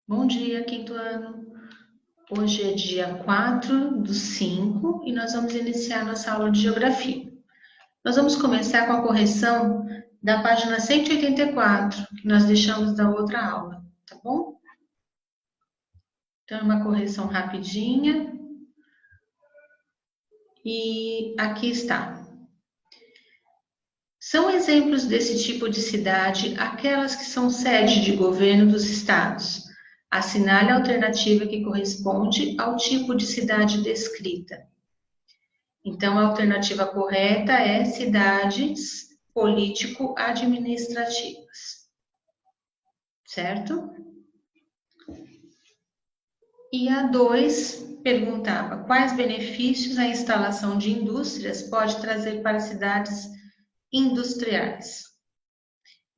Bom dia, quinto ano. Hoje é dia 4/5 e nós vamos iniciar nossa aula de geografia. Nós vamos começar com a correção da página 184, que nós deixamos da outra aula, tá bom? Então, é uma correção rapidinha. E aqui está. São exemplos desse tipo de cidade aquelas que são sede de governo dos estados. Assinale a alternativa que corresponde ao tipo de cidade descrita. Então, a alternativa correta é cidades político-administrativas, certo? E a 2 perguntava quais benefícios a instalação de indústrias pode trazer para cidades industriais.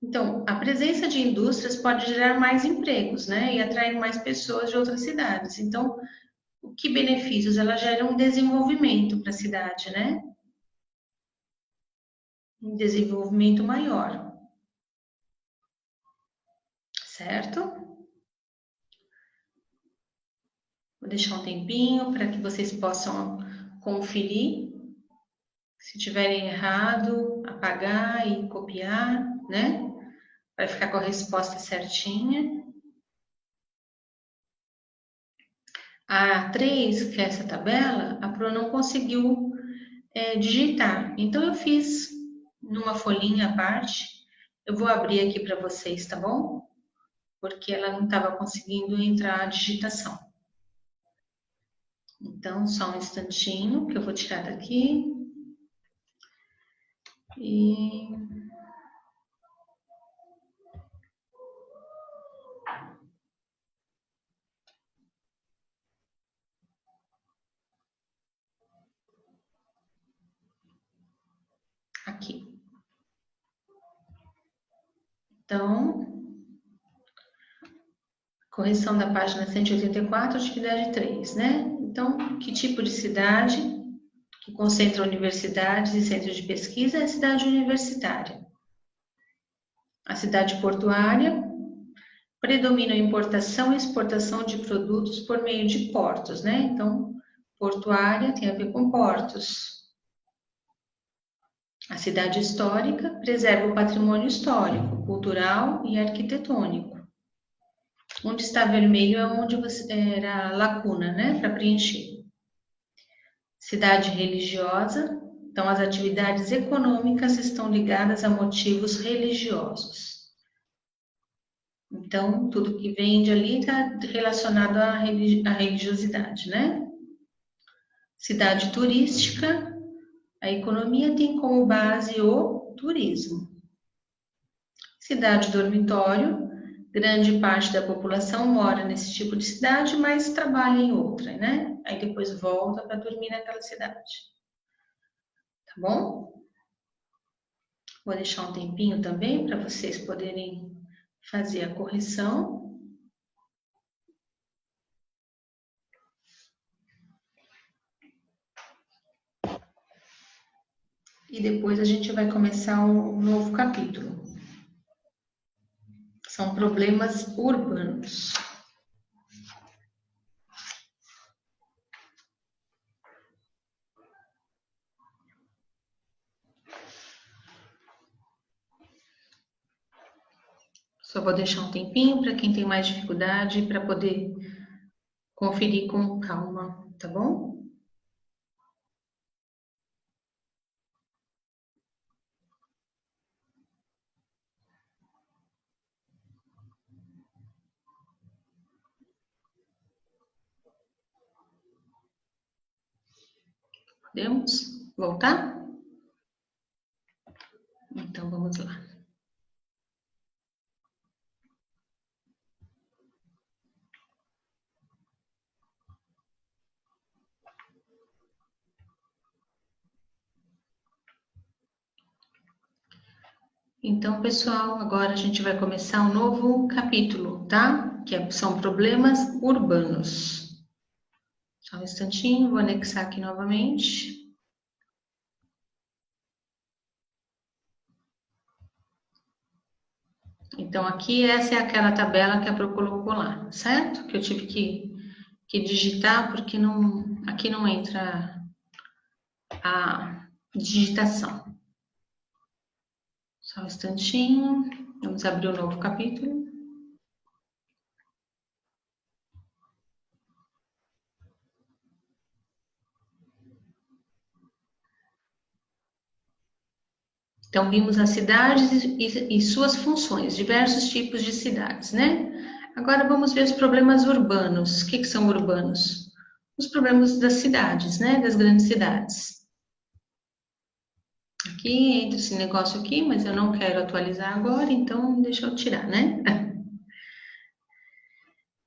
Então, a presença de indústrias pode gerar mais empregos, né? E atrair mais pessoas de outras cidades. Então, que benefícios? Ela gera um desenvolvimento para a cidade, né? Um desenvolvimento maior, certo? Vou deixar um tempinho para que vocês possam conferir. Se tiverem errado, apagar e copiar, né? Vai ficar com a resposta certinha. A 3, que é essa tabela, a Pro não conseguiu digitar. Então, eu fiz numa folhinha à parte. Eu vou abrir aqui para vocês, tá bom? Porque ela não estava conseguindo entrar a digitação. Então, só um instantinho que eu vou tirar daqui. E aqui. Então, correção da página 184, atividade 3, né? Então, que tipo de cidade que concentra universidades e centros de pesquisa é a cidade universitária? A cidade portuária predomina a importação e exportação de produtos por meio de portos, né? Então, portuária tem a ver com portos. A cidade histórica preserva o patrimônio histórico, cultural e arquitetônico. Onde está vermelho é onde era lacuna, né? Para preencher. Cidade religiosa, então as atividades econômicas estão ligadas a motivos religiosos. Então, tudo que vende ali está relacionado à religiosidade, né? Cidade turística, a economia tem como base o turismo. Cidade dormitório, grande parte da população mora nesse tipo de cidade, mas trabalha em outra, né? Aí depois volta para dormir naquela cidade. Tá bom? Vou deixar um tempinho também para vocês poderem fazer a correção. E depois a gente vai começar um novo capítulo. São problemas urbanos. Só vou deixar um tempinho para quem tem mais dificuldade para poder conferir com calma, tá bom? Podemos voltar? Então vamos lá. Então, pessoal, agora a gente vai começar um novo capítulo, tá? São problemas urbanos. Só um instantinho, vou anexar aqui novamente. Então, aqui essa é aquela tabela que a Pro colocou lá, certo? Que eu tive que digitar, porque aqui não entra a digitação. Só um instantinho. Vamos abrir um novo capítulo. Então, vimos as cidades e suas funções, diversos tipos de cidades, né? Agora vamos ver os problemas urbanos. O que são urbanos? Os problemas das cidades, né? Das grandes cidades. Aqui entra esse negócio aqui, mas eu não quero atualizar agora, então deixa eu tirar, né?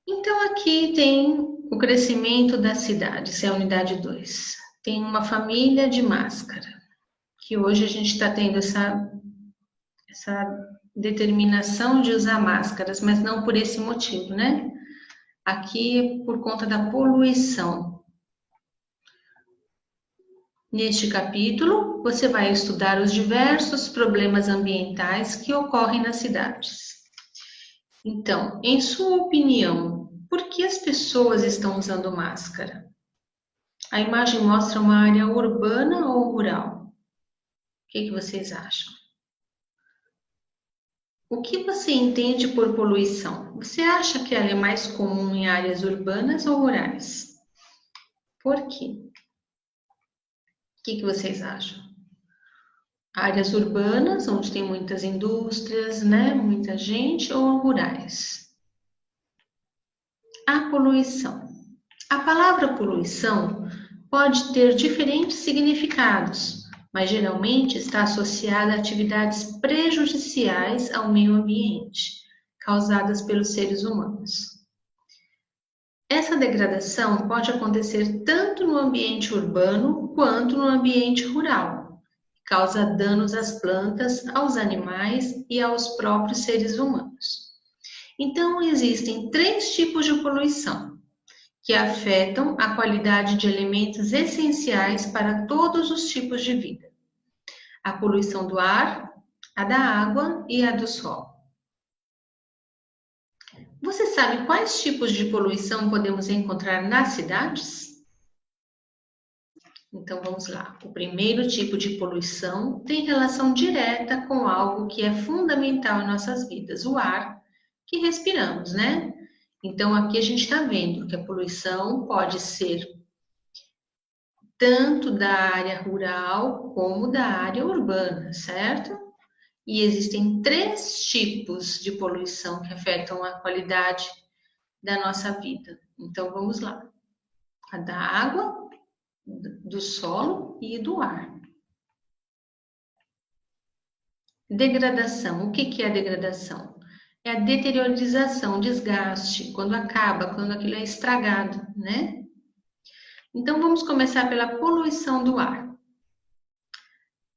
Então, aqui tem o crescimento das cidades, é a unidade 2. Tem uma família de máscara, que hoje a gente está tendo essa determinação de usar máscaras, mas não por esse motivo, né? Aqui por conta da poluição. Neste capítulo, você vai estudar os diversos problemas ambientais que ocorrem nas cidades. Então, em sua opinião, por que as pessoas estão usando máscara? A imagem mostra uma área urbana ou rural? O que vocês acham? O que você entende por poluição? Você acha que ela é mais comum em áreas urbanas ou rurais? Por quê? O que vocês acham? Áreas urbanas, onde tem muitas indústrias, né? Muita gente, ou rurais? A poluição. A palavra poluição pode ter diferentes significados, mas geralmente está associada a atividades prejudiciais ao meio ambiente, causadas pelos seres humanos. Essa degradação pode acontecer tanto no ambiente urbano quanto no ambiente rural, que causa danos às plantas, aos animais e aos próprios seres humanos. Então, existem 3 tipos de poluição, que afetam a qualidade de elementos essenciais para todos os tipos de vida. A poluição do ar, a da água e a do solo. Você sabe quais tipos de poluição podemos encontrar nas cidades? Então vamos lá. O primeiro tipo de poluição tem relação direta com algo que é fundamental em nossas vidas, o ar que respiramos, né? Então aqui a gente está vendo que a poluição pode ser tanto da área rural como da área urbana, certo? E existem 3 tipos de poluição que afetam a qualidade da nossa vida. Então vamos lá. A da água, do solo e do ar. Degradação. O que é a degradação? É a deteriorização, desgaste, quando acaba, quando aquilo é estragado, né? Então vamos começar pela poluição do ar.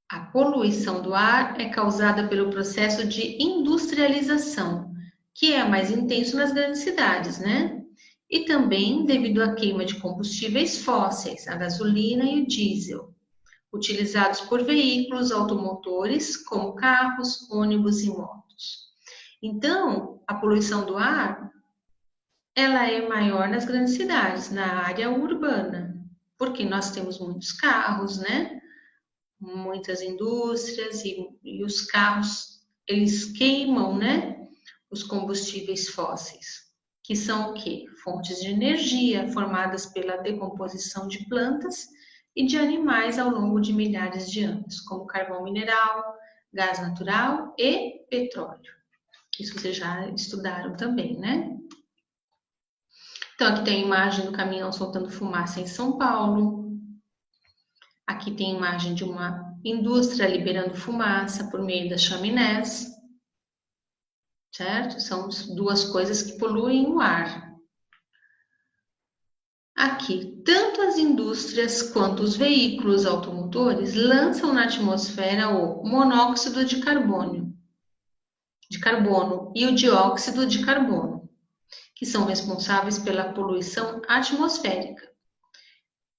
A poluição do ar é causada pelo processo de industrialização, que é mais intenso nas grandes cidades, né? E também devido à queima de combustíveis fósseis, a gasolina e o diesel, utilizados por veículos automotores como carros, ônibus e motos. Então, a poluição do ar, ela é maior nas grandes cidades, na área urbana, porque nós temos muitos carros, né? Muitas indústrias e os carros, eles queimam, né? Os combustíveis fósseis, que são o quê? Fontes de energia formadas pela decomposição de plantas e de animais ao longo de milhares de anos, como carvão mineral, gás natural e petróleo. Isso vocês já estudaram também, né? Então, aqui tem a imagem do caminhão soltando fumaça em São Paulo. Aqui tem a imagem de uma indústria liberando fumaça por meio das chaminés. Certo? São 2 coisas que poluem o ar. Aqui, tanto as indústrias quanto os veículos automotores lançam na atmosfera o monóxido de carbono e o dióxido de carbono, que são responsáveis pela poluição atmosférica.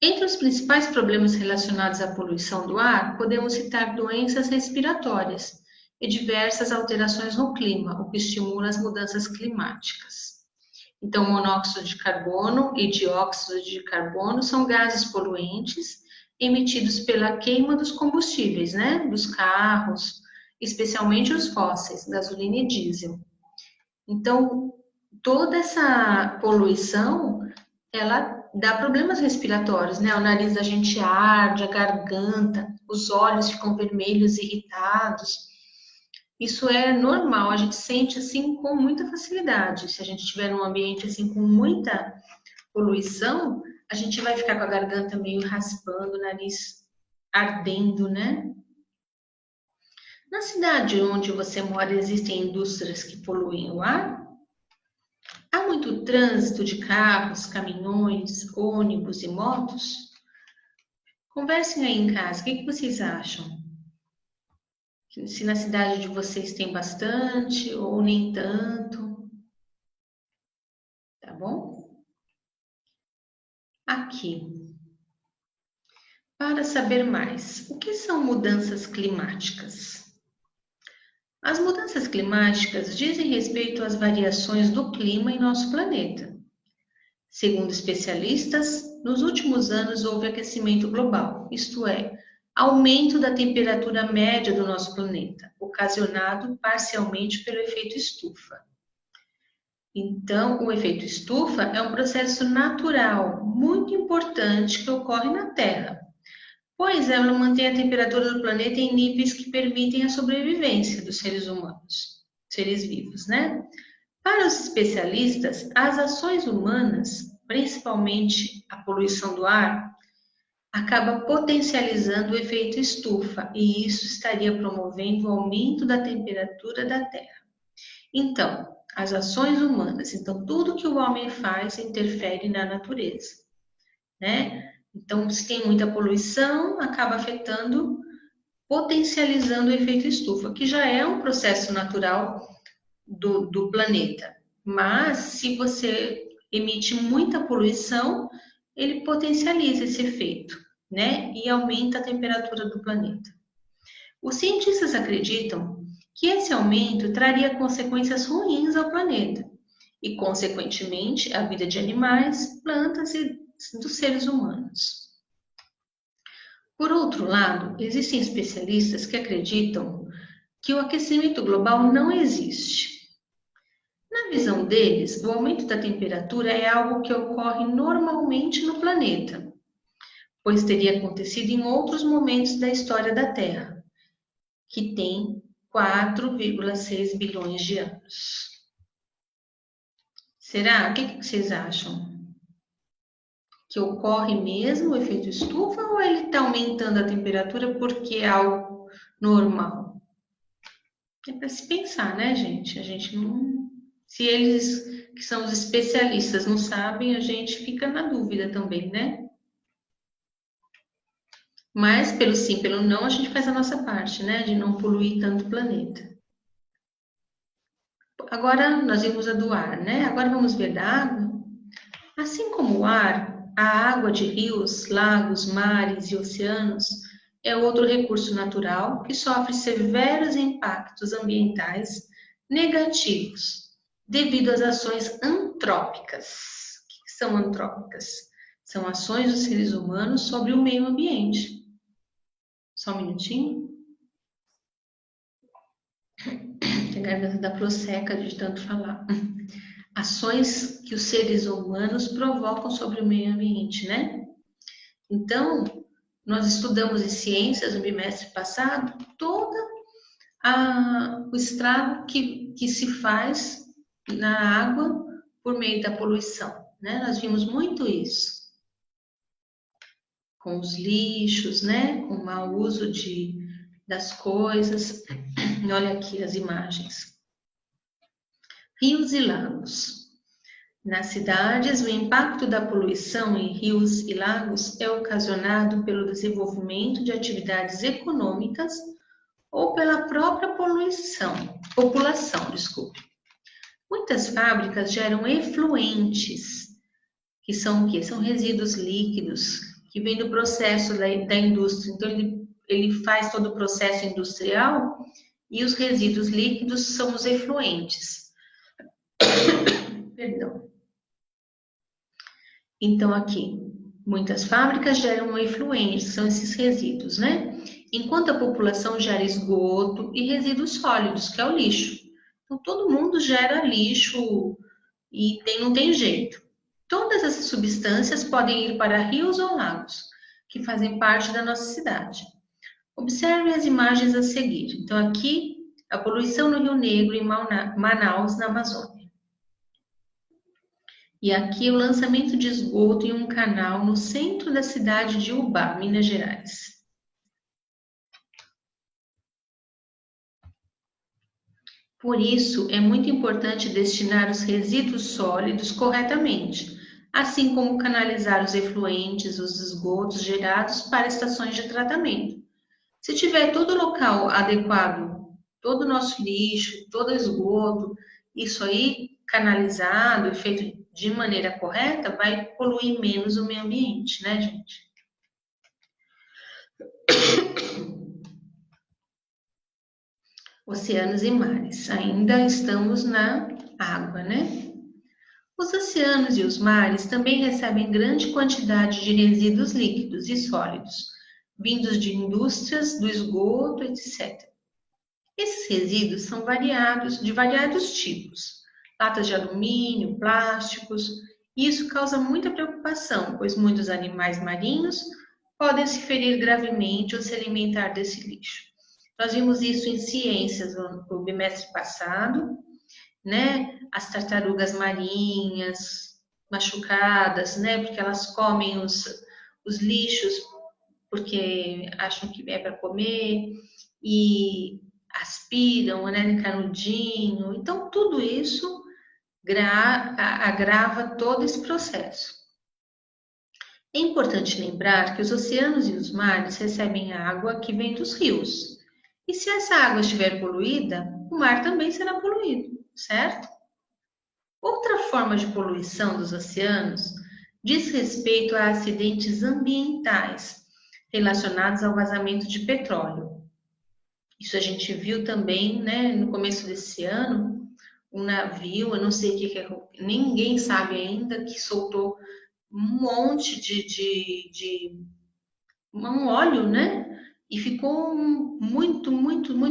Entre os principais problemas relacionados à poluição do ar, podemos citar doenças respiratórias, e diversas alterações no clima, o que estimula as mudanças climáticas. Então, monóxido de carbono e dióxido de carbono são gases poluentes emitidos pela queima dos combustíveis, né? Dos carros, especialmente os fósseis, gasolina e diesel. Então, toda essa poluição, ela dá problemas respiratórios, né? O nariz da gente arde, a garganta, os olhos ficam vermelhos, irritados. Isso é normal, a gente sente assim com muita facilidade. Se a gente estiver num ambiente assim com muita poluição, a gente vai ficar com a garganta meio raspando, o nariz ardendo, né? Na cidade onde você mora, existem indústrias que poluem o ar? Há muito trânsito de carros, caminhões, ônibus e motos? Conversem aí em casa, o que vocês acham? Se na cidade de vocês tem bastante ou nem tanto, tá bom? Aqui. Para saber mais, o que são mudanças climáticas? As mudanças climáticas dizem respeito às variações do clima em nosso planeta. Segundo especialistas, nos últimos anos houve aquecimento global, isto é, aumento da temperatura média do nosso planeta, ocasionado parcialmente pelo efeito estufa. Então, o efeito estufa é um processo natural, muito importante que ocorre na Terra, pois ela mantém a temperatura do planeta em níveis que permitem a sobrevivência dos seres humanos, seres vivos, né? Para os especialistas, as ações humanas, principalmente a poluição do ar, acaba potencializando o efeito estufa e isso estaria promovendo o aumento da temperatura da Terra. Então, as ações humanas, então tudo que o homem faz interfere na natureza, né? Então, se tem muita poluição, acaba afetando, potencializando o efeito estufa, que já é um processo natural do planeta. Mas, se você emite muita poluição, ele potencializa esse efeito, né? E aumenta a temperatura do planeta. Os cientistas acreditam que esse aumento traria consequências ruins ao planeta e, consequentemente, à vida de animais, plantas e dos seres humanos. Por outro lado, existem especialistas que acreditam que o aquecimento global não existe. Na visão deles, o aumento da temperatura é algo que ocorre normalmente no planeta, pois teria acontecido em outros momentos da história da Terra, que tem 4,6 bilhões de anos. Será? O que vocês acham? Que ocorre mesmo o efeito estufa ou ele está aumentando a temperatura porque é algo normal? É para se pensar, né, gente? A gente não. Se eles, que são os especialistas, não sabem, a gente fica na dúvida também, né? Mas pelo sim, pelo não, a gente faz a nossa parte, né? De não poluir tanto o planeta. Agora nós vimos a do ar, né? Agora vamos ver da água. Assim como o ar, a água de rios, lagos, mares e oceanos é outro recurso natural que sofre severos impactos ambientais negativos devido às ações antrópicas. O que são antrópicas? São ações dos seres humanos sobre o meio ambiente. Só um minutinho. A garganta da prosseca de tanto falar. Ações que os seres humanos provocam sobre o meio ambiente, né? Então, nós estudamos em ciências no bimestre passado todo o estrago que se faz na água por meio da poluição, né? Nós vimos muito isso. Com os lixos, né? Com o mau uso das coisas. Olha aqui as imagens. Rios e lagos. Nas cidades, o impacto da poluição em rios e lagos é ocasionado pelo desenvolvimento de atividades econômicas ou pela própria população. Muitas fábricas geram efluentes, que são o quê? São resíduos líquidos, que vêm do processo da indústria. Então, ele faz todo o processo industrial e os resíduos líquidos são os efluentes. Perdão. Então, aqui, muitas fábricas geram efluentes, são esses resíduos, né? Enquanto a população gera esgoto e resíduos sólidos, que é o lixo. Então, todo mundo gera lixo e não tem jeito. Todas essas substâncias podem ir para rios ou lagos, que fazem parte da nossa cidade. Observe as imagens a seguir. Então, aqui, a poluição no Rio Negro e Manaus, na Amazônia. E aqui, o lançamento de esgoto em um canal no centro da cidade de Ubá, Minas Gerais. Por isso, é muito importante destinar os resíduos sólidos corretamente, assim como canalizar os efluentes, os esgotos gerados para estações de tratamento. Se tiver todo o local adequado, todo o nosso lixo, todo o esgoto, isso aí canalizado e feito de maneira correta, vai poluir menos o meio ambiente, né, gente? Oceanos e mares. Ainda estamos na água, né? Os oceanos e os mares também recebem grande quantidade de resíduos líquidos e sólidos, vindos de indústrias, do esgoto, etc. Esses resíduos são de variados tipos, latas de alumínio, plásticos, e isso causa muita preocupação, pois muitos animais marinhos podem se ferir gravemente ou se alimentar desse lixo. Nós vimos isso em ciências no bimestre passado, né? As tartarugas marinhas machucadas, né? Porque elas comem os lixos porque acham que é para comer e aspiram, né? Canudinho. Então, tudo isso agrava todo esse processo. É importante lembrar que os oceanos e os mares recebem água que vem dos rios. E se essa água estiver poluída, o mar também será poluído, certo? Outra forma de poluição dos oceanos diz respeito a acidentes ambientais relacionados ao vazamento de petróleo. Isso a gente viu também, né, no começo desse ano, um navio, eu não sei o que é, ninguém sabe ainda, que soltou um monte de um óleo, né? E ficou muito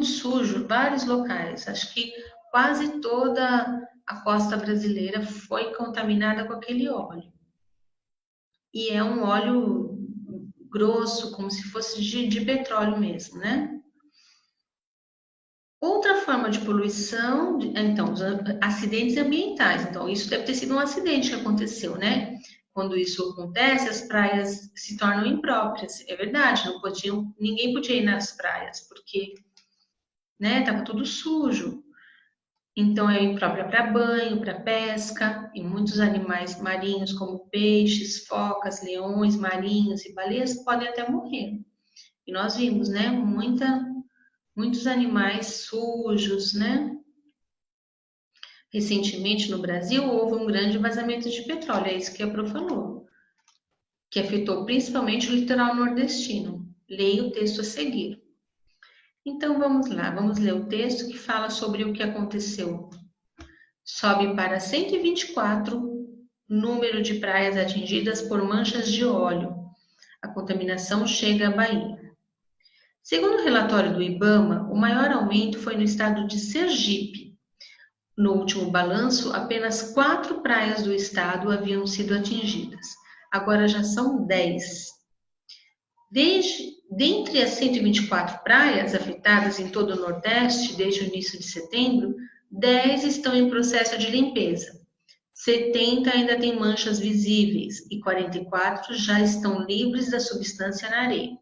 sujo, vários locais. Acho que quase toda a costa brasileira foi contaminada com aquele óleo. E é um óleo grosso, como se fosse de petróleo mesmo, né? Outra forma de poluição, então, os acidentes ambientais. Então, isso deve ter sido um acidente que aconteceu, né? Quando isso acontece, as praias se tornam impróprias. É verdade, ninguém podia ir nas praias, porque, né, estava tudo sujo. Então, é imprópria para banho, para pesca, e muitos animais marinhos, como peixes, focas, leões marinhos e baleias, podem até morrer. E nós vimos, né, muitos animais sujos, né? Recentemente no Brasil houve um grande vazamento de petróleo, é isso que a Pro falou, que afetou principalmente o litoral nordestino. Leia o texto a seguir. Então vamos lá, vamos ler o texto que fala sobre o que aconteceu. Sobe para 124 número de praias atingidas por manchas de óleo. A contaminação chega à Bahia. Segundo o relatório do IBAMA, o maior aumento foi no estado de Sergipe. No último balanço, apenas 4 praias do estado haviam sido atingidas. Agora já são 10. Dentre as 124 praias afetadas em todo o Nordeste desde o início de setembro, 10 estão em processo de limpeza. 70 ainda têm manchas visíveis e 44 já estão livres da substância na areia.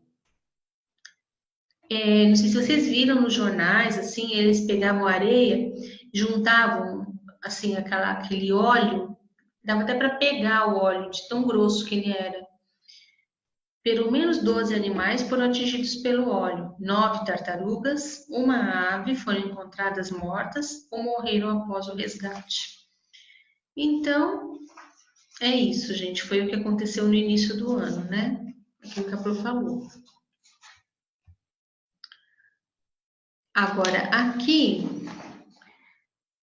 Não sei se vocês viram nos jornais, assim, eles pegavam areia, juntavam, assim, aquele óleo, dava até para pegar o óleo, de tão grosso que ele era. Pelo menos 12 animais foram atingidos pelo óleo. 9 tartarugas, uma ave foram encontradas mortas ou morreram após o resgate. Então, é isso, gente. Foi o que aconteceu no início do ano, né? Aquilo que a Pro falou. Agora, aqui,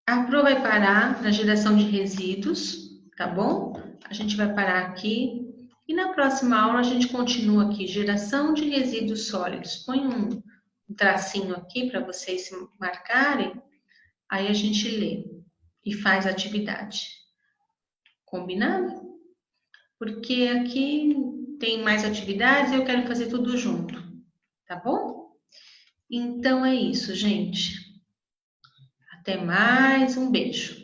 a Pro vai parar na geração de resíduos, tá bom? A gente vai parar aqui. E na próxima aula a gente continua aqui, geração de resíduos sólidos. Põe um tracinho aqui para vocês se marcarem, aí a gente lê e faz a atividade. Combinado? Porque aqui tem mais atividades e eu quero fazer tudo junto, tá bom? Então é isso, gente. Até mais, um beijo.